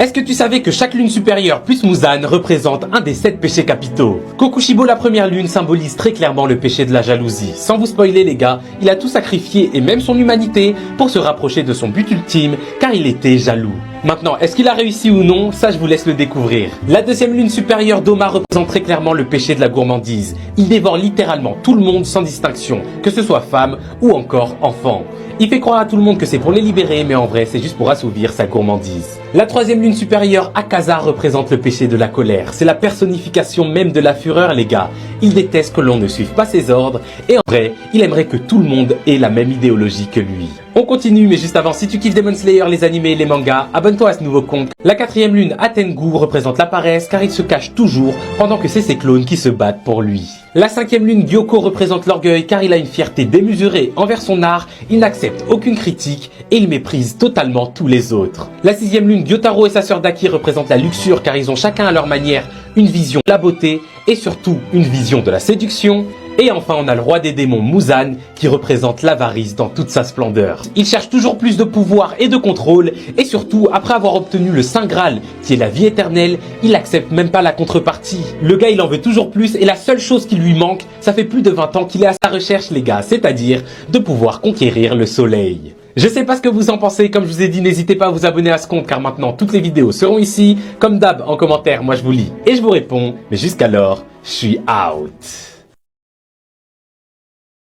Est-ce que tu savais que chaque lune supérieure plus Muzan représente un des 7 péchés capitaux? Kokushibo, la première lune, symbolise très clairement le péché de la jalousie. Sans vous spoiler les gars, il a tout sacrifié et même son humanité pour se rapprocher de son but ultime car il était jaloux. Maintenant, est-ce qu'il a réussi ou non? Ça, je vous laisse le découvrir. La deuxième lune supérieure d'Oma représente très clairement le péché de la gourmandise. Il dévore littéralement tout le monde sans distinction, que ce soit femme ou encore enfant. Il fait croire à tout le monde que c'est pour les libérer, mais en vrai, c'est juste pour assouvir sa gourmandise. La troisième lune supérieure, Akaza, représente le péché de la colère. C'est la personnification même de la fureur, les gars. Il déteste que l'on ne suive pas ses ordres, et en vrai, il aimerait que tout le monde ait la même idéologie que lui. On continue, mais juste avant, si tu kiffes Demon Slayer, les animés et les mangas, abonne-toi à ce nouveau compte. La quatrième lune, Atengu, représente la paresse, car il se cache toujours, pendant que c'est ses clones qui se battent pour lui. La cinquième lune, Gyoko, représente l'orgueil, car il a une fierté démesurée envers son art, il n'accepte aucune critique, et il méprise totalement tous les autres. La sixième lune, Gyotaro et sa sœur Daki représentent la luxure, car ils ont chacun à leur manière une vision de la beauté, et surtout une vision de la séduction. Et enfin, on a le roi des démons, Muzan, qui représente l'avarice dans toute sa splendeur. Il cherche toujours plus de pouvoir et de contrôle, et surtout, après avoir obtenu le Saint Graal, qui est la vie éternelle, il accepte même pas la contrepartie. Le gars, il en veut toujours plus, et la seule chose qui lui manque, ça fait plus de 20 ans qu'il est à sa recherche, les gars, c'est-à-dire de pouvoir conquérir le soleil. Je sais pas ce que vous en pensez, comme je vous ai dit, n'hésitez pas à vous abonner à ce compte, car maintenant, toutes les vidéos seront ici. Comme d'hab, en commentaire, moi je vous lis et je vous réponds, mais jusqu'alors, je suis out.